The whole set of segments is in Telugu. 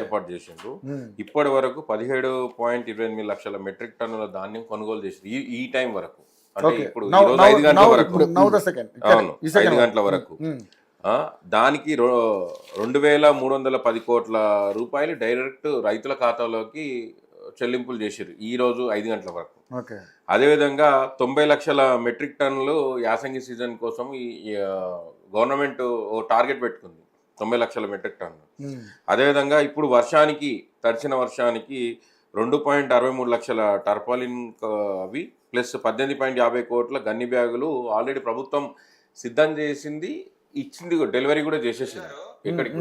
ఏర్పాటు చేసిండ్రు. ఇప్పటి వరకు 17.28 లక్షల మెట్రిక్ టన్నుల ధాన్యం కొనుగోలు చేసింది ఈ టైం వరకు. అంటే ఇప్పుడు ఈ రోజు 5 గంటల వరకు. అవును, 5 గంటల వరకు. దానికి 2,310 కోట్ల రూపాయలు డైరెక్ట్ రైతుల ఖాతాలోకి చెల్లింపులు చేశారు ఈ రోజు 5 గంటల వరకు. అదేవిధంగా 90 లక్షల మెట్రిక్ టన్నులు యాసంగి సీజన్ కోసం ఈ గవర్నమెంట్ టార్గెట్ పెట్టుకుంది, 90 లక్షల మెట్రిక్ టన్నులు. అదేవిధంగా ఇప్పుడు తడిచిన వర్షానికి 2.63 లక్షల టర్పాలిన్ అవి ప్లస్ 18.50 కోట్ల గన్ని బ్యాగులు ఆల్రెడీ ప్రభుత్వం సిద్ధం చేసింది, ఇచ్చింది, డెలివరీ కూడా చేసేసింది. ఇక్కడికి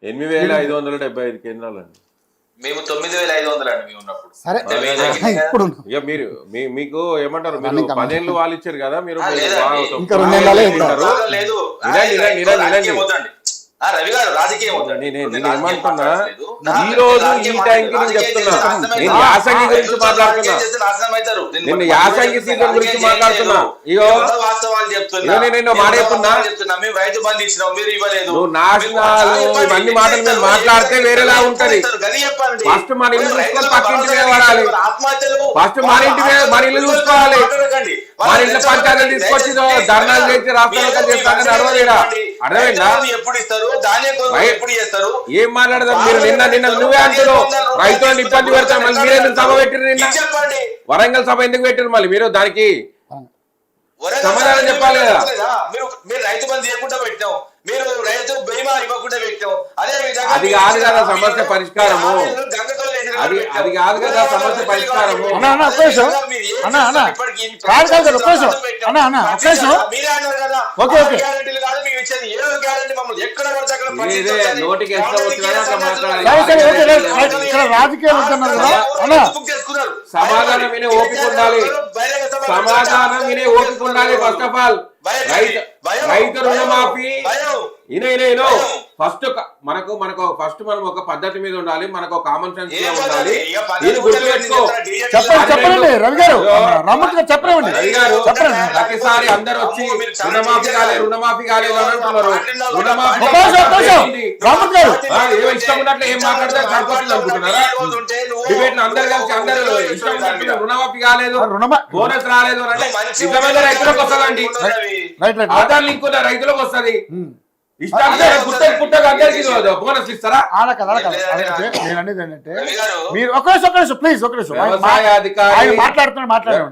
8,575 కేంద్రాలు అండి. మేము 9,500 అండి మేము ఉన్నప్పుడు. ఇక మీరు మీకు ఏమంటారు, మీరు 10 ఏళ్ళు వాళ్ళు ఇచ్చారు కదా, మీరు రవి గారు రాజకీయం ఏమంటున్నా ఈ రోజు ఈ టైంకి నేను చెప్తున్నా, నేను యాసంగి గురించి మాట్లాడుతున్నా, నేను యాసంగి సీజన్ గురించి మాట్లాడుతున్నా. ఇగో నేను మాట చెప్తున్నా, రైతు బంధు ఇచ్చినాం మీరు ఇవ్వలేదు, నువ్వు నాశనాలు ఇవన్నీ మాటలు మేము మాట్లాడితే వేరేలా ఉంటది. ఫస్ట్ మన ఇల్లు చూసుకొని పక్కింటి మీద పడాలి, ఫస్ట్ మన ఇల్లు చూసుకోవాలి. మన ఇంట్లో పంచాయతీలు తీసుకొచ్చి ధర్నాలు చేసి రాష్ట్రాలు చేస్తానని అర్థమైందా? ఏం మాట్లాడదాం మీరు? నిన్న నువ్వే అంటున్నావు రైతులను ఇబ్బంది పెడతారు, మళ్ళీ మీరెందుకు సభ పెట్టిరు? నిన్న వరంగల్ సభ ఎందుకు పెట్టారు? మళ్ళీ మీరు దానికి సమాధానం చెప్పాలి కదా. మీరు రైతు బంధు ఇవ్వకుండా పెట్టాం, మీరు రైతు బీమా ఇవ్వకుండా పెట్టాం. అది కాదు కదా సమస్య పరిష్కారము, అది కాదు కదా సమస్య పరిష్కారము. నోటికి ఎంత సమాధానం వినే ఓపిక ఉండాలి, సమాధానం వినే ఓపిక ఉండాలి. ఫస్ట్ ఆఫ్ ఆల్ రైతు రుణమాఫీ ఫస్ట్ మనకు ఫస్ట్ మనం ఒక పద్ధతి మీద ఉండాలి, మనకు కామన్ సెన్స్ ఉండాలి. ఇది గుర్తుపెట్టుకో. చెప్పండి రవి గారు, ప్రతిసారి అందరు వచ్చి రుణమాఫీ కాలేదు అని అంటున్నారు. ఇష్టం ఉన్నట్లు ఏం మాట్లాడతారు సరిపోతుంది అనుకుంటున్నారా? డిబేట్ అందరు కలిసి అందరూ ఇష్టం ఉన్నట్లు రుణమాఫీ కాలేదు, బోనస్ రాలేదు అంటే నిజమైన రైతులకు వస్తుందండి, ఆధార్ లింక్ ఉన్న రైతులకు వస్తుంది. బోనస్ ఇస్తారా? మీరు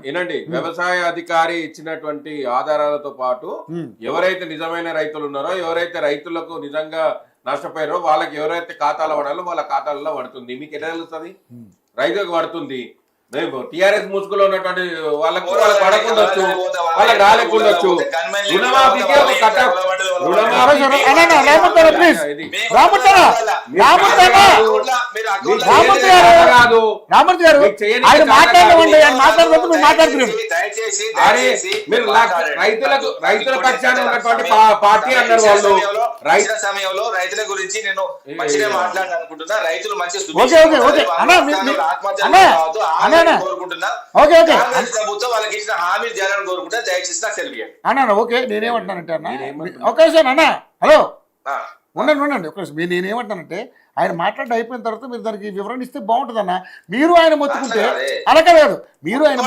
వినండి, వ్యవసాయ అధికారి ఇచ్చినటువంటి ఆధారాలతో పాటు ఎవరైతే నిజమైన రైతులు ఉన్నారో, ఎవరైతే రైతులకు నిజంగా నష్టపోయారో వాళ్ళకి ఎవరైతే ఖాతాలో పడాలో వాళ్ళ ఖాతాలలో పడుతుంది. మీకు ఎట్లా తెలుస్తుంది? రైతులకు పడుతుంది. టిఆర్ఎస్ ముసుగులో ఉన్నటువంటి వాళ్ళకు పడకుండొచ్చు, వాళ్ళకి రాలేకుండొచ్చు. రుణమాఫీకి ఒక కట్టప్ రైతుల పక్షాన ఉన్నటువంటి పార్టీ అన్నారు వాళ్ళు. రైతుల సమయంలో రైతుల గురించి నేను మంచిగా మాట్లాడాలనుకుంటున్నా. రైతులు మంచి కోరుకుంటున్నా, ప్రభుత్వం వాళ్ళకి ఇచ్చిన హామీలు చేయాలని కోరుకుంటా. దయచేసి నాకు తెలియదు అన్నా. ఓకే, నేనేమంటానంటే అన్న ఓకే సార్ అన్న, హలో ఉండండి ఒక నిమిషం. నేనేమంటానంటే ఆయన మాట్లాడి అయిపోయిన తర్వాత మీరు దానికి వివరణ ఇస్తే బాగుంటుంది అన్న. మీరు ఆయన మొత్తుకుంటే అలా కాదు, మీరు ఆయన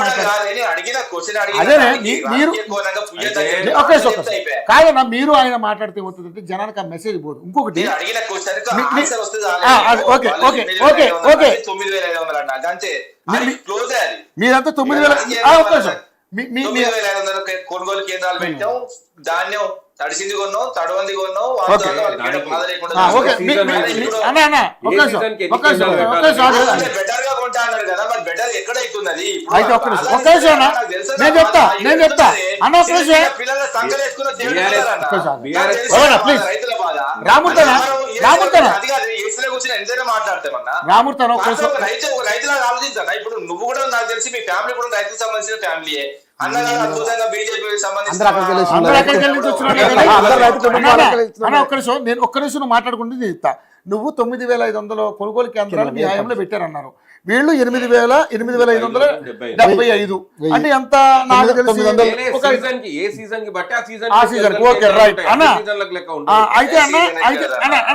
అదేనే మీరు కాదన్నా, మీరు ఆయన మాట్లాడితే అవుతుందంటే జనానికి ఆ మెసేజ్ పోదు. ఇంకొకటి ఓకే ఓకే ఓకే ఓకే మీరంతా 9,000 కొనుగోలు కేంద్రాలు పెట్టాం, ధాన్యం తడిసింది కొన్నాం, తడవంది కొన్నాం. బెటర్ గా కొంటా అన్నారు కదా, మరి బెటర్ ఎక్కడ అవుతున్నది? పిల్లల సంఖ్యలు వేసుకున్న రైతుల బాధ కూర్చొని ఎంతైనా మాట్లాడతామన్నా. రైతులకు ఆలోచించారా? ఇప్పుడు నువ్వు కూడా నాకు తెలిసి మీ ఫ్యామిలీ కూడా రైతులకు సంబంధించిన ఫ్యామిలీయే. అన్నగారు అద్భుతంగా బీజేపీకి సంబంధించిన నేను ఒక్క నిమిషం మాట్లాడుకుంటే చెప్తా. నువ్వు 9,500 కొనుగోలు కేంద్రాలు మీ హయాంలో పెట్టారన్నారు. వీళ్ళు 8,575. అంటే ఎంత నాకు తెలిసి ఏ సీజన్ కి బట్టి ఆ సీజన్ ఓకే రైట్ అన్న అయితే అన్న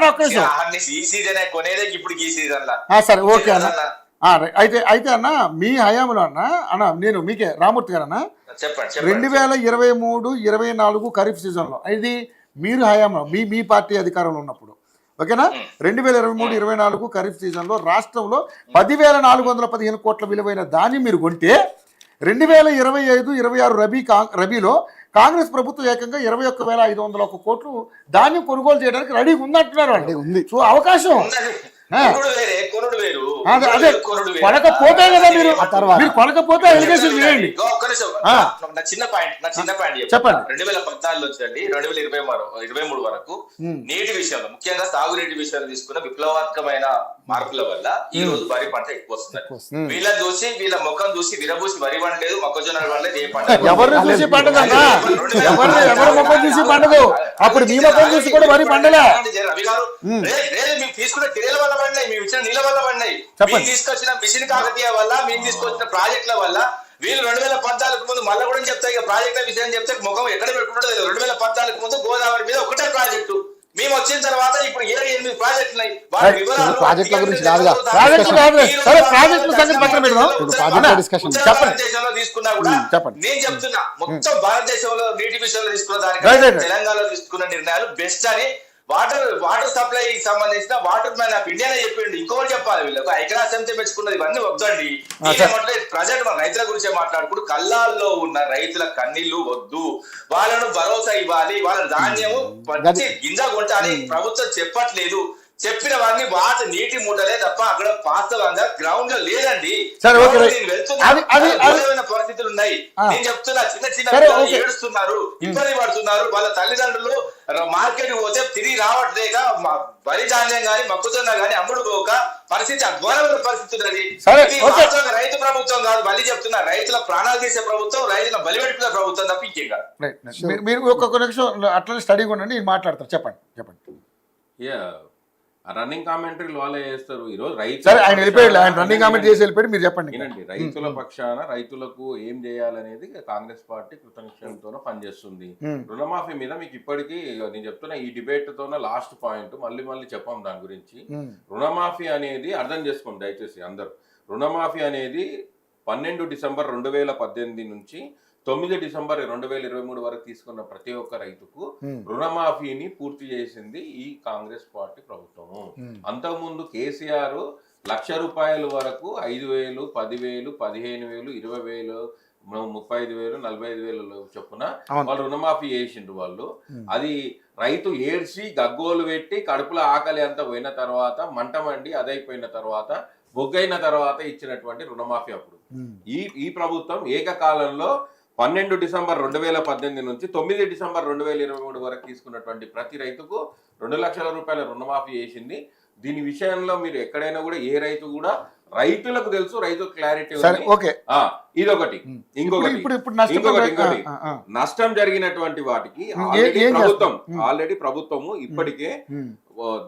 ఒక్క నిమిషం ఈ సీజన్ కొనేదే ఇప్పుడు ఈ సీజన్ సరే ఓకే అన్న అయితే అన్న మీ హయాంలో అన్న నేను మీకే రామూర్తి గారు అన్న చెప్పండి 2023-24 ఖరీఫ్ సీజన్లో ఇది మీరు హయాంలో మీ పార్టీ అధికారంలో ఉన్నప్పుడు ఓకేనా 2023-24 ఖరీఫ్ సీజన్లో రాష్ట్రంలో 10,415 కోట్ల విలువైన ధాన్యం మీరు కొంటే 2025-26 రబీలో కాంగ్రెస్ ప్రభుత్వం ఏకంగా 21,501 కోట్లు ధాన్యం కొనుగోలు చేయడానికి రెడీగా ఉందంటున్నారు వాళ్ళు ఉంది సో అవకాశం అదే కొనకపోతే కదా మీరు కొనకపోతే ఎలిగేషన్ చేయండి చిన్న పాయింట్ చెప్పండి 2014 వచ్చండి 2023 వరకు నీటి విషయంలో ముఖ్యంగా సాగునీటి విషయంలో తీసుకున్న విప్లవాత్మకమైన మార్పుల వల్ల ఈ రోజు వరి పంట ఎక్కువ వస్తుంది వీళ్ళని చూసి వీళ్ళ ముఖం చూసి విరబూసి వరి పండలేదు మొక్కజొన్న పండలేదు ఏ పంట ఎవరిని చూసి పండదన్నా ఎవరి ముఖం చూసి పండదు అప్పుడు మీ ముఖం చూసి కూడా వరి పండలే రవి గారు మీరు తీసుకున్న చర్యల వల్ల పడినాయి మేము ఇచ్చిన నీళ్ళ వల్ల పడినాయి మీరు తీసుకొచ్చిన మిషన్ కాకతీయ వల్ల మీరు తీసుకొచ్చిన ప్రాజెక్టుల వల్ల వీళ్ళు 2014 ముందు మళ్ళీ కూడా చెప్తాయి ఇక ప్రాజెక్టుల విషయం చెప్తే ముఖం ఎక్కడ పెట్టుకుంటుంది 2014 ముందు గోదావరి మీద ఒకటే ప్రాజెక్టు మేము వచ్చిన తర్వాత ఇప్పుడు 7-8 ప్రాజెక్టులు తీసుకున్నా కూడా నేను చెప్తున్నా మొత్తం భారతదేశంలో నీటి విషయంలో తీసుకున్న దానికి తెలంగాణలో తీసుకున్న నిర్ణయాలు బెస్ట్ అని వాటర్ సప్లై సంబంధించిన వాటర్ మ్యాన్ ఆఫ్ ఇండియానే చెప్పిండు ఇంకోటి చెప్పాలి వీళ్ళకి ఐక్యరాజ్యంతో మెచ్చుకున్నది ఇవన్నీ వద్దండి ప్రజెంట్ మన రైతుల గురించే మాట్లాడుకుంటూ కళ్ళాల్లో ఉన్న రైతుల కన్నీళ్లు వద్దు వాళ్ళను భరోసా ఇవ్వాలి వాళ్ళ ధాన్యము పచ్చి గింజ కొట్టాలి ప్రభుత్వం చెప్పట్లేదు చెప్పిన వాడిని వాటి నీటి మూటలే తప్ప అక్కడ వాస్తవంగా గ్రౌండ్ లో లేదండి పరిస్థితులు ఉన్నాయి నేను చెప్తున్నా చిన్న ఏడుస్తున్నారు ఇబ్బంది పడుతున్నారు వాళ్ళ తల్లిదండ్రులు మార్కెట్ పోతే తిరిగి రావట్లేక వరి ధాన్యం గాని మొక్కజొన్న గాని అమ్ముడు పోక పరిస్థితి అఘోరమైన పరిస్థితి ఉన్నది రైతు ప్రభుత్వం కాదు మళ్ళీ చెప్తున్నా రైతుల ప్రాణాలు తీసే ప్రభుత్వం రైతుల బలిపెట్టుకునే ప్రభుత్వం తప్ప ఇంకేగా మీరు ఒక్కొక్క నిమిషం అట్లనే స్టడీగా ఉండండి మాట్లాడతారు చెప్పండి రన్నింగ్ కామెంటరీలు వాళ్ళే చేస్తారు ఈ రోజు రైతు ఆయన వెళ్ళిపోయాడు ఆయన రన్నింగ్ కామెంట్ చేసి వెళ్ళిపోయాడు మీరు చెప్పండి వినండి రైతుల పక్షాన రైతులకు ఏం చేయాలనేది కాంగ్రెస్ పార్టీ కృతనిశ్చయంతో పనిచేస్తుంది రుణమాఫీ మీద మీకు ఇప్పటికీ నేను చెప్తున్నా ఈ డిబేట్ తోన లాస్ట్ పాయింట్ మళ్ళీ చెప్పాం దాని గురించి రుణమాఫీ అనేది అర్థం చేసుకోండి దయచేసి అందరూ రుణమాఫీ అనేది 12 డిసెంబర్ 2018 నుంచి 9 డిసెంబర్ 2023 వరకు తీసుకున్న ప్రతి ఒక్క రైతుకు రుణమాఫీని పూర్తి చేసింది ఈ కాంగ్రెస్ పార్టీ ప్రభుత్వము. అంతకుముందు కేసీఆర్ ₹1,00,000 వరకు 5,000, 10,000, 15,000, 20,000, 35,000, 45,000 చొప్పున వాళ్ళు రుణమాఫీ చేసిండ్రు వాళ్ళు. అది రైతు ఏడ్చి గగ్గోలు పెట్టి కడుపులో ఆకలి అంతా పోయిన తర్వాత మంట మండి అదైపోయిన తర్వాత బొగ్గైన తర్వాత ఇచ్చినటువంటి రుణమాఫీ అప్పుడు. ఈ ప్రభుత్వం ఏకకాలంలో 12 డిసెంబర్ 2018 నుంచి 9 డిసెంబర్ 2023 వరకు తీసుకున్నటువంటి ప్రతి రైతుకు ₹2,00,000 రుణమాఫీ చేసింది. దీని విషయంలో మీరు ఎక్కడైనా కూడా ఏ రైతు కూడా రైతులకు తెలుసు, రైతు క్లారిటీ ఇదొకటి. ఇంకొకటి నష్టం జరిగినటువంటి వాటికి ఆల్రెడీ ప్రభుత్వము ఇప్పటికే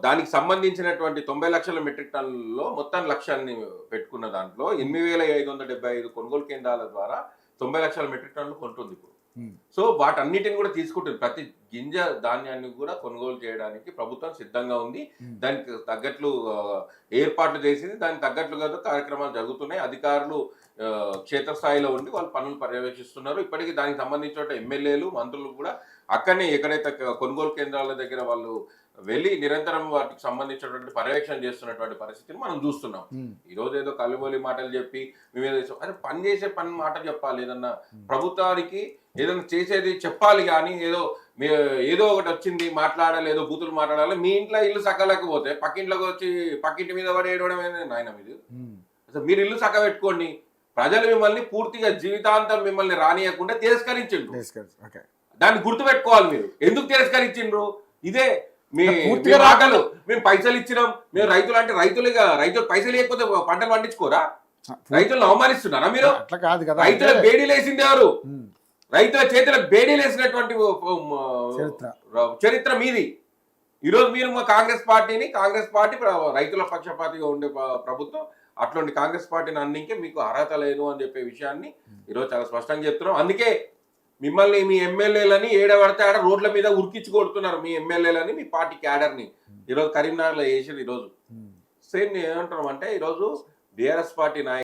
దానికి సంబంధించినటువంటి 90 లక్షల మెట్రిక్ టన్నుల్లో మొత్తం లక్ష్యాన్ని పెట్టుకున్న దాంట్లో 8,575 కొనుగోలు కేంద్రాల ద్వారా 90 లక్షల మెట్రిక్ టన్నులు కొంటుంది ఇప్పుడు. సో వాటన్నిటిని కూడా తీసుకుంటుంది. ప్రతి గింజ ధాన్యాన్ని కూడా కొనుగోలు చేయడానికి ప్రభుత్వం సిద్ధంగా ఉంది. దానికి తగ్గట్లు ఏర్పాట్లు చేసింది, దానికి తగ్గట్లుగా కార్యక్రమాలు జరుగుతున్నాయి. అధికారులు క్షేత్రస్థాయిలో ఉండి వాళ్ళు పనులు పర్యవేక్షిస్తున్నారు. ఇప్పటికీ దానికి సంబంధించిన ఎమ్మెల్యేలు, మంత్రులు కూడా అక్కడనే ఎక్కడైతే కొనుగోలు కేంద్రాల దగ్గర వాళ్ళు వెళ్ళి నిరంతరం వాటికి సంబంధించినటువంటి పర్యవేక్షణ చేస్తున్నటువంటి పరిస్థితిని మనం చూస్తున్నాం. ఈ రోజు ఏదో కలుబోలి మాటలు చెప్పి మేమేదో అరే పని చేసే మాట చెప్పాలి, ఏదన్నా ప్రభుత్వానికి ఏదైనా చేసేది చెప్పాలి. కానీ ఏదో ఒకటి వచ్చింది మాట్లాడాలి, ఏదో బూతులు మాట్లాడాలి. మీ ఇంట్లో ఇల్లు సక్కలేకపోతే పక్కింట్లోకి వచ్చి పక్కింటి మీద పడేయడం నాయన మీరు అసలు మీరు ఇల్లు సక్క పెట్టుకోండి. ప్రజలు మిమ్మల్ని పూర్తిగా జీవితాంతం మిమ్మల్ని రానియకుండా తిరస్కరించిండ్రు. దాన్ని గుర్తుపెట్టుకోవాలి మీరు. ఎందుకు తిరస్కరించిండ్రు? ఇదే మీ మాటలు. మేము పైసలు ఇచ్చినాం, మేము రైతులు అంటే రైతులు పైసలు లేకపోతే పంటలు పండించుకోరా? రైతులను అవమానిస్తున్నారా మీరు? రైతులకు బేడీలు వేసింది ఎవరు? రైతుల చేతులకు బేడీలు వేసినటువంటి చరిత్ర మీది. ఈరోజు మీరు మా కాంగ్రెస్ పార్టీ రైతుల పక్షపాతిగా ఉండే ప్రభుత్వం అట్లాంటి కాంగ్రెస్ పార్టీని అన్నింకే మీకు అర్హత లేదు అని చెప్పే విషయాన్ని ఈరోజు చాలా స్పష్టంగా చెప్తున్నాం. అందుకే మిమ్మల్ని మీ ఎమ్మెల్యేలని ఏడబడితే ఆడ రోడ్ల మీద ఉరికించి కొడుతున్నారు మీ ఎమ్మెల్యేలని, మీ పార్టీ క్యాడర్ని. ఈరోజు కరీంనగర్లో చేసారు. ఈరోజు సేమ్ ఏమంటున్నాం అంటే ఈరోజు బీఆర్ఎస్ పార్టీ నాయకులు